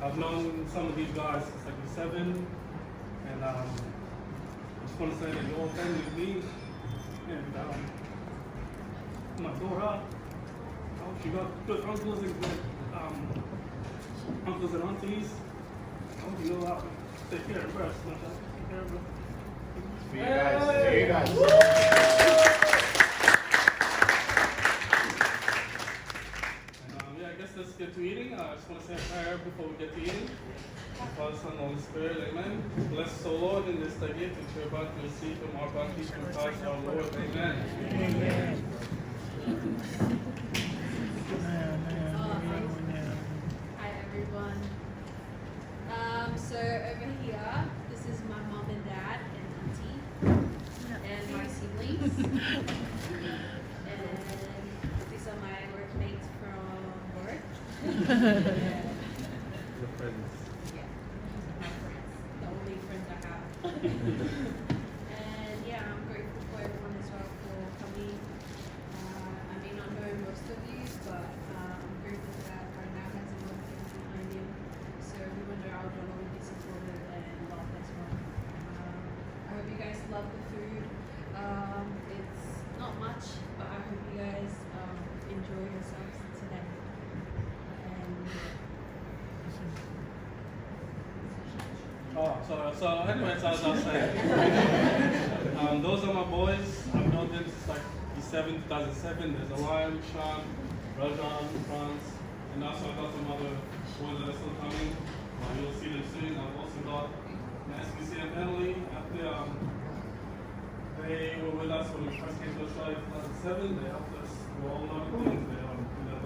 I've known some of these guys since I was 7, and I just want to say that you're all family with me, and my daughter, she got good uncles and good uncles and aunties. I hope you know how to take care of her. Take care of her. See you guys. Let's get to eating. I just want to say a prayer before we get to eating. Father, Son, Holy Spirit, amen. Bless the Lord in this day gift that you're about to receive from our bounty through Christ our Lord, amen. Amen. Hi, everyone. So over here, this is my mom and dad and auntie and my siblings. And these are my workmates from work. Your friends. Yeah, my friends, the only friends I have. And yeah, I'm grateful for everyone as well for coming. I may not know most of you, but I'm grateful that right now has a lot of things behind him. So we wonder our daughter will be supported and loved as well. I hope you guys love the food. It's not much, but I hope you guys enjoy yourselves today. So anyways, as I was saying, those are my boys. I've known them since like 2007. There's Eliam, Sean, Rajan, Franz, and also I've got some other boys that are still coming. You'll see them soon. I've also got Nancy and Emily. After they were with us when we first came to Australia in 2007. They helped us do all of the things. They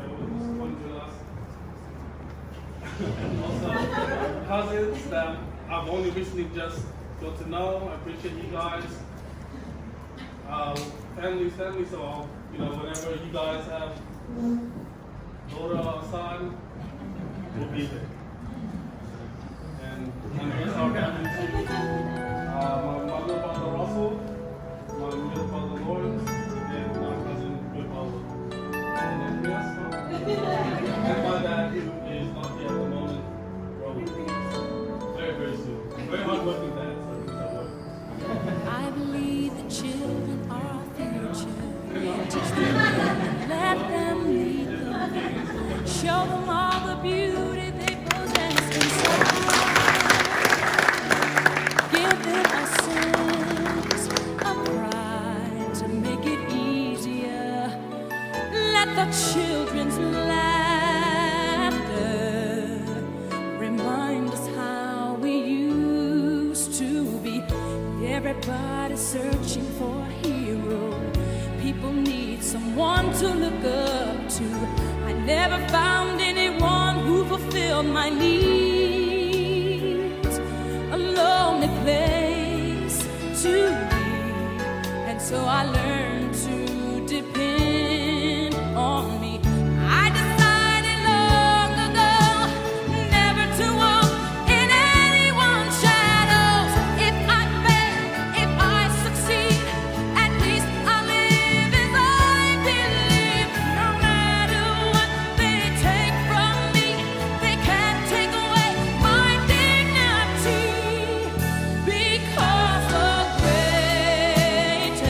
always supported us. And also cousins that I've only recently just got to know. I appreciate you guys. Family's family, so whenever you guys have daughter or son, we'll be there. And that's our family too. My little brother Russell, my little brother Lawrence, and my cousin Good Brother. And and my dad, who is not here at the moment, Robert. Very soon. Very hard-working dad, so he's at work. I believe that children are our future. Teach them, let them lead them. Show them all the beauty they possess inside. Give them a sense of pride to make it easier. Let the children's laughter remind us how we used to be. Everybody's searching for a hero. People need someone to look up to. I never found anyone who fulfilled my needs. A lonely place to be, and so I learned to depend on me. I decided long ago never to walk in anyone's shadows. If I fail, if I succeed, at least I live as I believe. No matter what they take from me, they can't take away my dignity. Because the greatest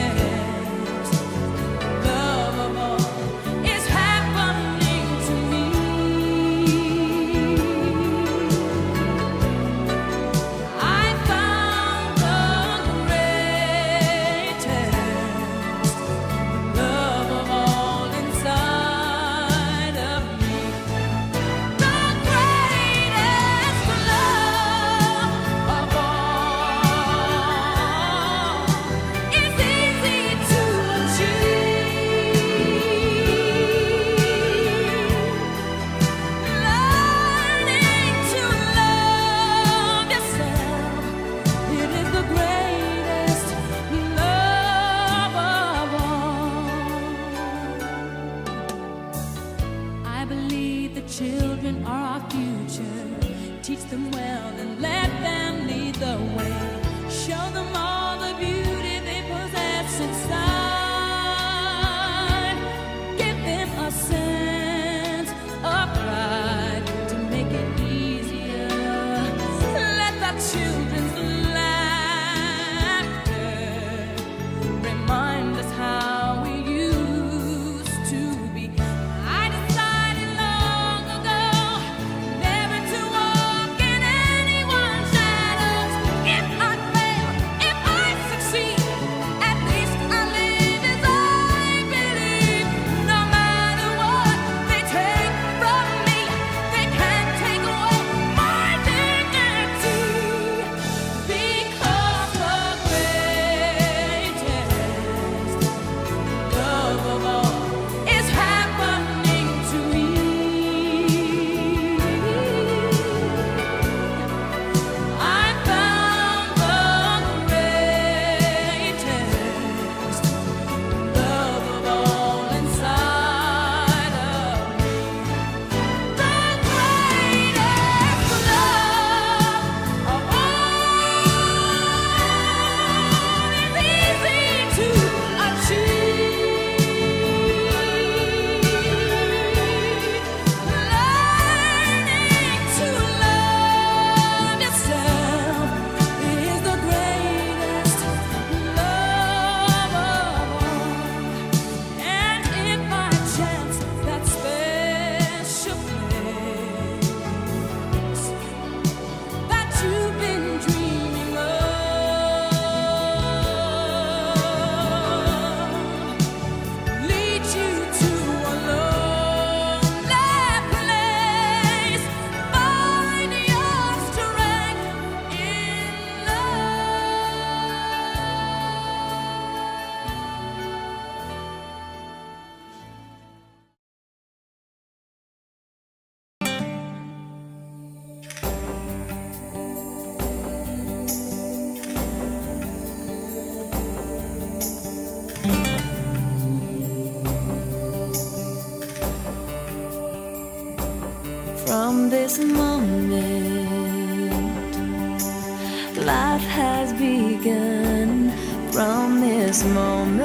life has begun from this moment.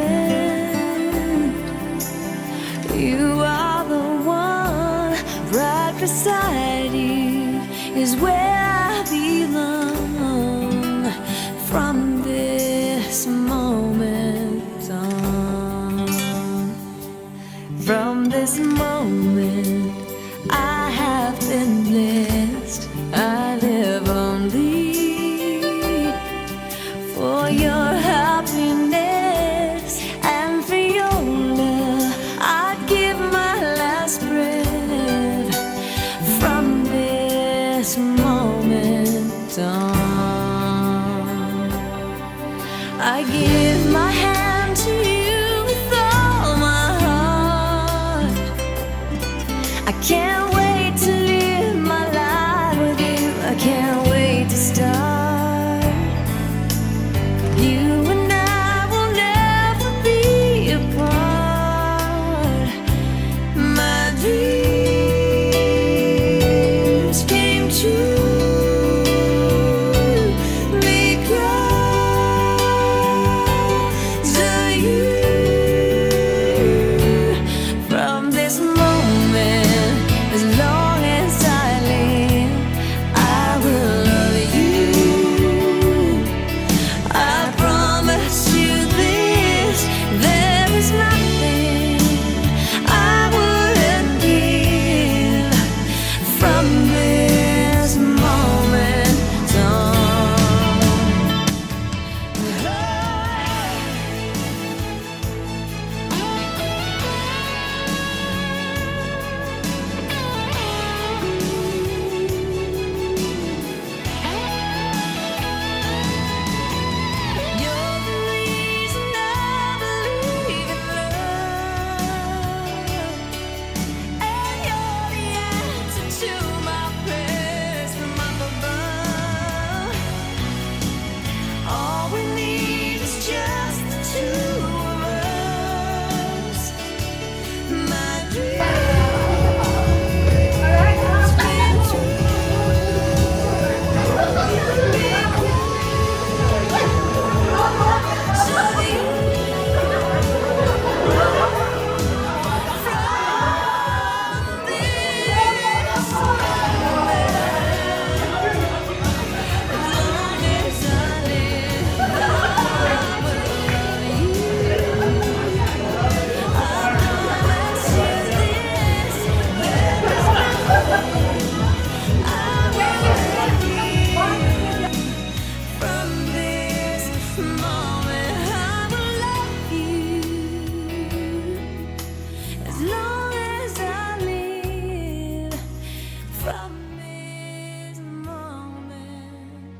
You are the one, right beside you is where I belong. From this moment on, from this moment I have been blessed. I live only for your happiness and for your love. I'd give my last breath. From this moment on, I give my hand to you with all my heart. I can't wait to live my life with you. I can't wait to start. You and I will never be apart. My dreams came true because of you. From this moment, as long as I live, I will love you. I promise you this, there is nothing I wouldn't give. From this moment on. You're the reason I believe in love, and you're the answer to my prayers from up above. All we need is just the two of us. My dreams came true. From this moment, I will love you as long as I live. From this moment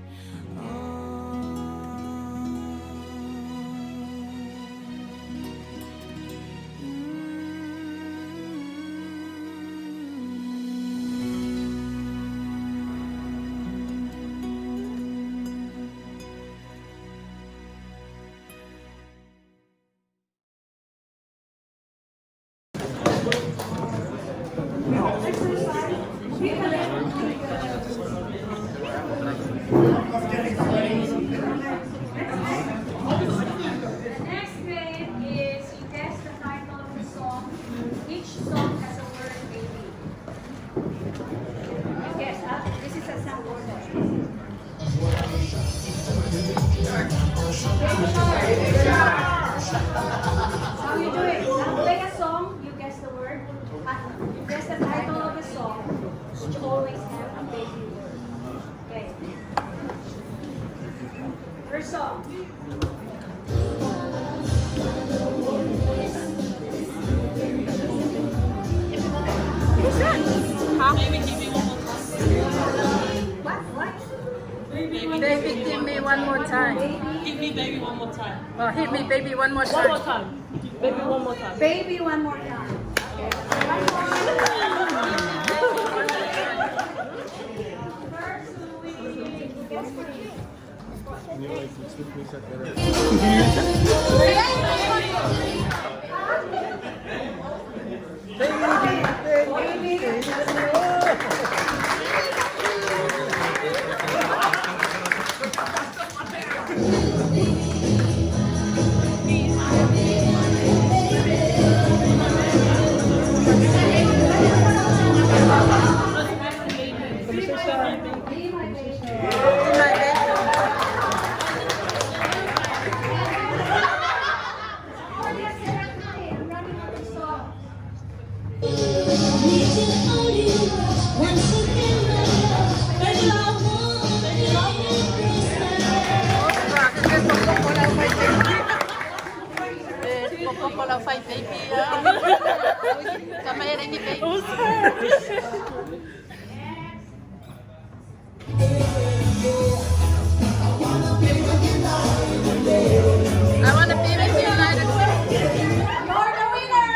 The next game is you guess the title of the song. Each song has a word baby. Guess, this is a sample song. How you do it? I'll play a song, you guess the word. You guess the title of the song, which always have a baby word. Okay. First song. What? Baby, give me one more time. Hit me, baby, one more time. Oh, hit me, baby, one more One more time. time. Baby, one more time. Baby, one more time. Okay. One more. First, we guess for you. fight baby. Kamay rin ni baby. I want to be with you, United States. You're the winner!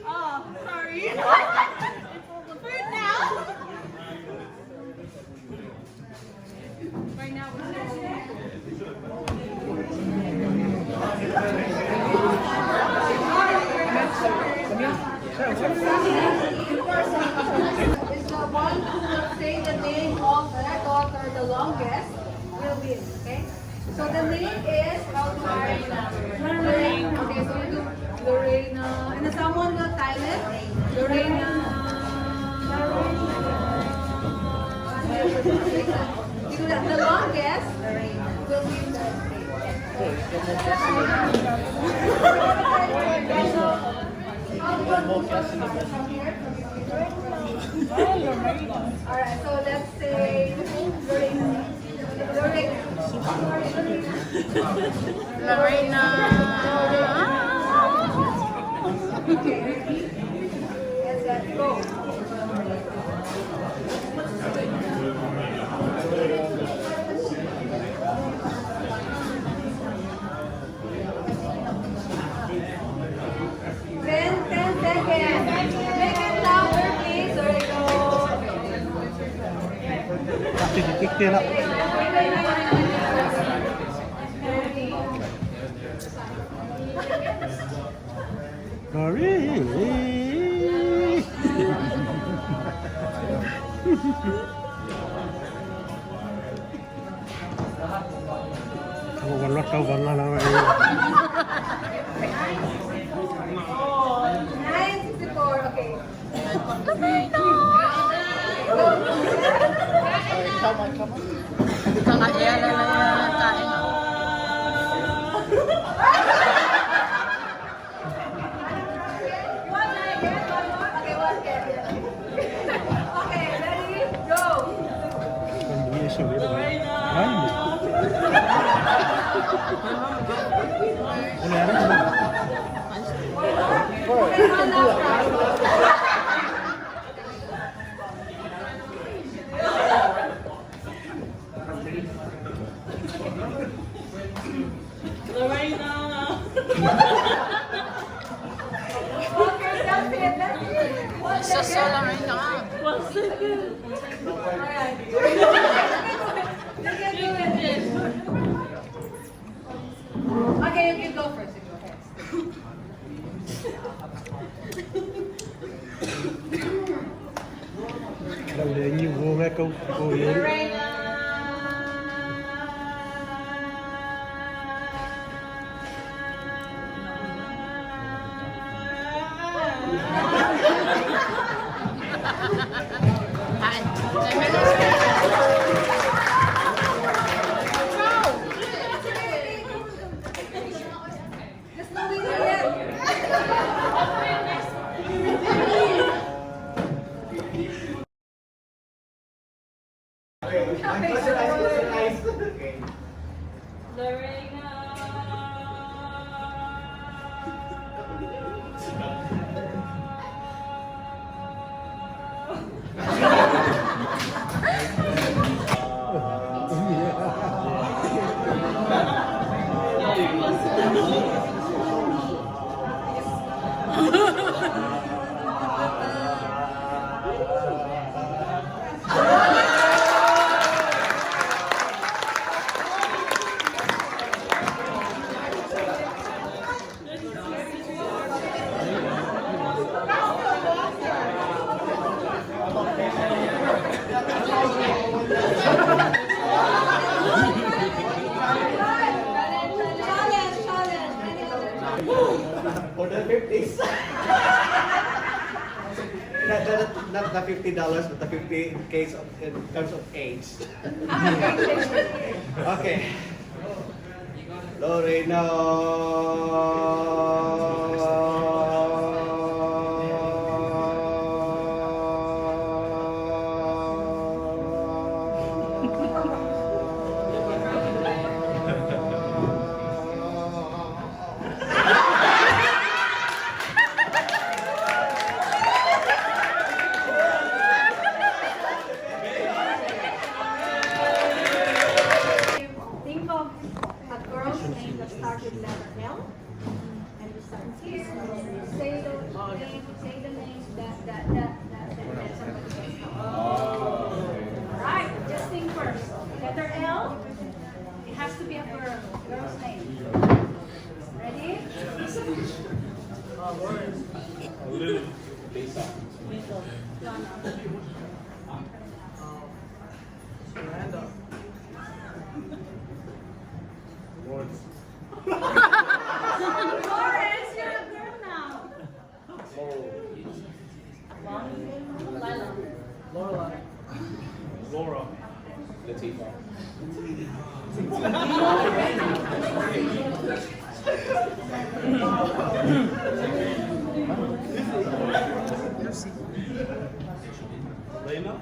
Oh, sorry. For now. Right now we're Is the one who will say the name of their daughter the longest will win, okay? So the name is Lorena. Okay, so we do Lorena. And then someone will time it. Lorena. You do that. The longest will win the Alright, so let's say Lorena. Lorena. Okay, ready? Let's go. Ten seconds. Make it louder, please. There we go. Wala ka wala lang ay. 9:64. Okay. Kakaiyan na lang yung kain. One again. One more. Okay, one again. Okay, ready? Go. Hindi siya dito. Ay. Ano yan? Okay, one last round. Lorena. Okay, that's it. That's it. One So second. Lorena. 1 second. Alright. You can do it. Okay, you go first. You go first. Đâu để nhiều vô nghe câu cô yếu. Lorena. Kain. There's no winner yet. For the 50s. Not the $50, but the 50 in case of in terms of age. Okay. Lorena. And you start here. Say the name that somebody else. Alright, just think first. Letter L. It has to be a girl's name. Ready? Lily. Lawrence. Lawrence, you're a girl now. Laura. Lena.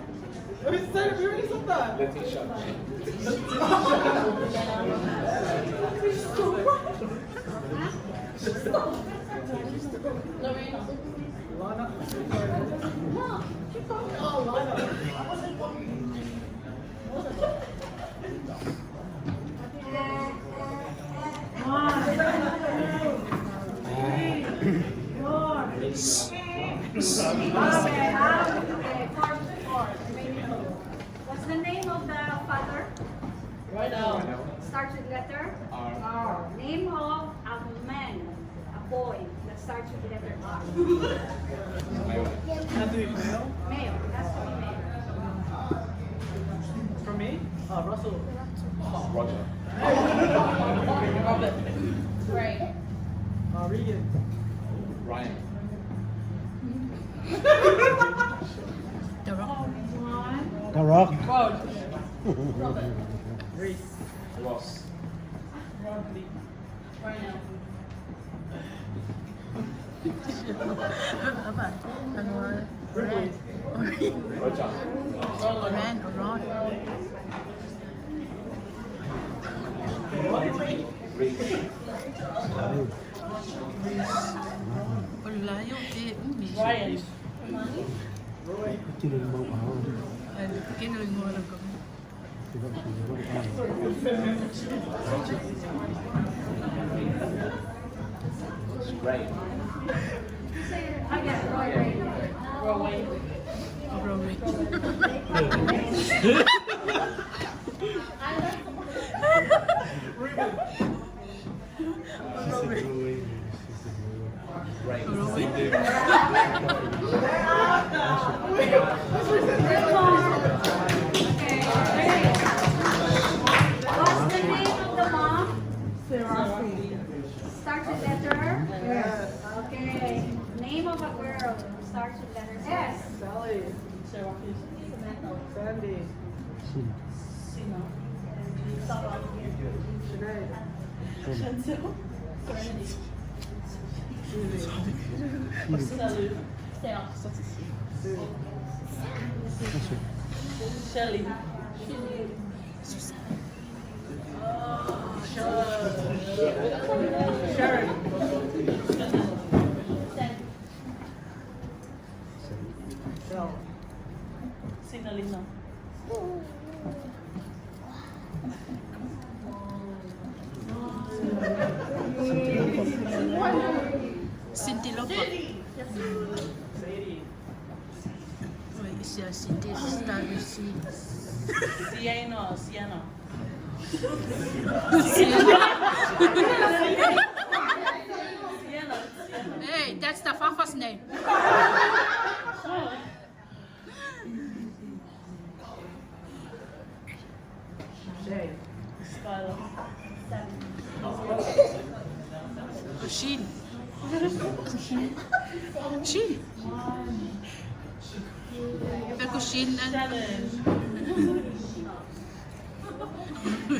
What's the name of the father? Right now. Starts with letter R. Name of a man, a boy that starts with letter R. Male. Has to be male. For me? Russell. Roger. Robert. Right. Regan. Ryan. The Rock. Rod. Reese. Ross. Rodney. Roger. Ryan. Chỉ được một ảo. Ray. I guess Roy. What's the name of the mom? Starts with letter? Yes. Okay. Name of a girl starts with letter S. Sally. Sandy. Shelly. Sharon. Shell. Sinalina. Cindy Lopa. Sadie. Wait, is your Cindy start with C? Sienna. Sienna. Hey, that's the Fafa's name. Jay. Skylar. Sheen. Sheen. Pero Sheen and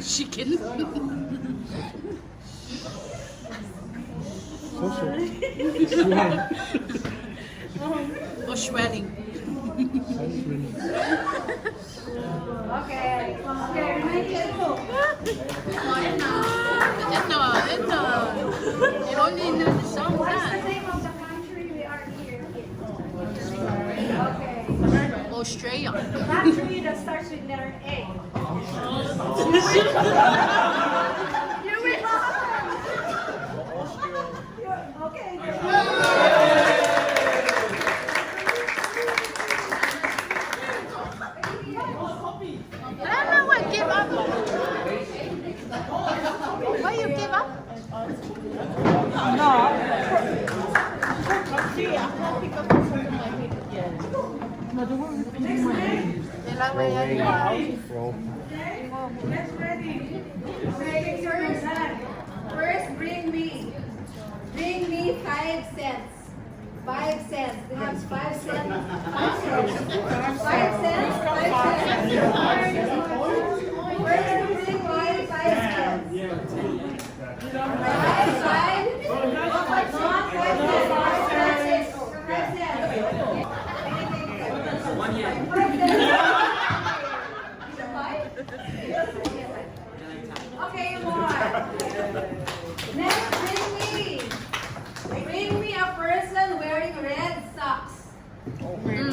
chicken. Or swelling. Okay. Okay, remain careful. Ito. You only know the song What's the that. name of the country we are here in? Okay. Australia. Country that starts with letter A. You will. See, I can't pick up something like it. Yes. No, the one with Roll. Get ready. Okay, first bring me 5 cents. 5 cents. They have 5 cents. 5 cents. 5 cents. 5 cents. First bring my 5 cents. 5 Okay, more. Next, bring me a person wearing red socks. Wearing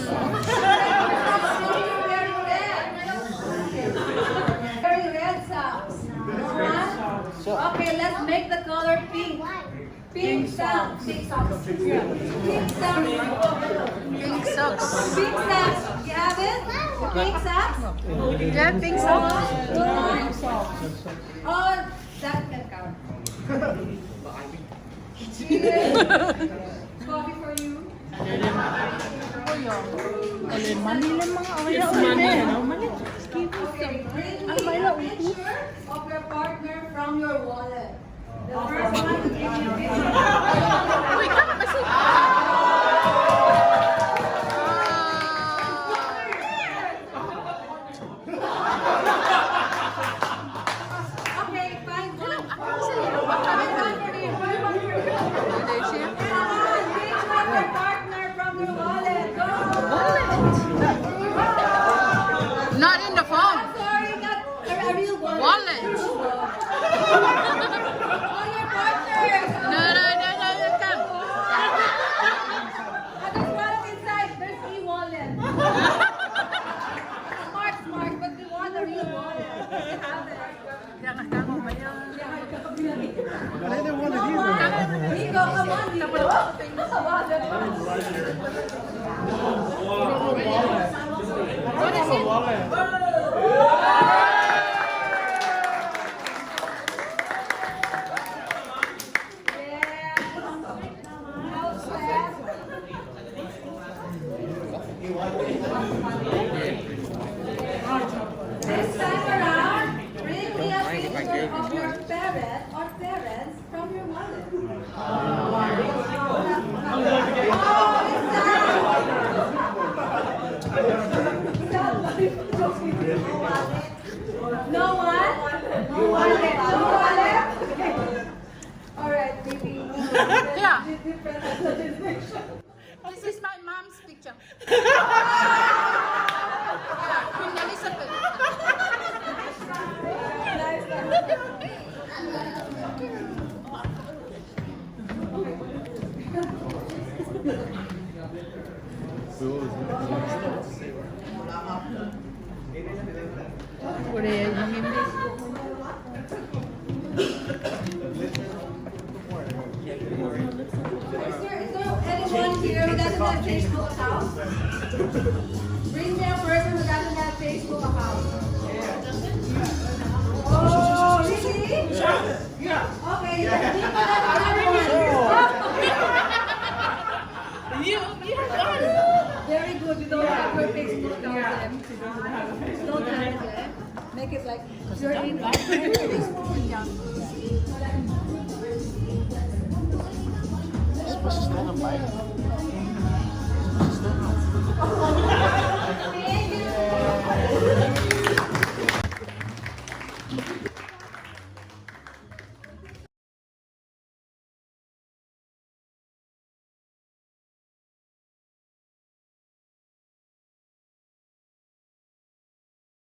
red socks. Okay, let's make the color pink. Pink socks. Pink socks. Pink socks. Pink socks. Pink socks. You have it? Pink socks? Yeah, pink socks. Oh, that can count. Coffee for you. Manila mga okay. Okay, bring me a picture of your partner from your wallet. The first one to give you a picture. Uy, kama kasi. Okay, find one. Find one for you. Find one for you. Come on, picture of your partner from your wallet. Go. Not in the phone. I'm sorry, not a real wallet. Wallet. Oh, your partner. No, you can't. There's one inside. There's e-wallet. Smart, but we want a real wallet. You have it. I didn't want Come on, Nico, come on, Nico. Come on, What is it? This time around, bring me a picture of your parent or parents from your wallet. No one? No wallet? No wallet? Alright, maybe. Yeah. Different. This is my mom's picture. Queen Elizabeth. Is there anyone here who doesn't have Facebook account? Bring me a person who doesn't have Facebook account. Oh, really? Yeah. Okay, You have very good. You don't have your Facebook account. You don't have it yet. Make it like you're in Facebook account. Supposed to stand on bike.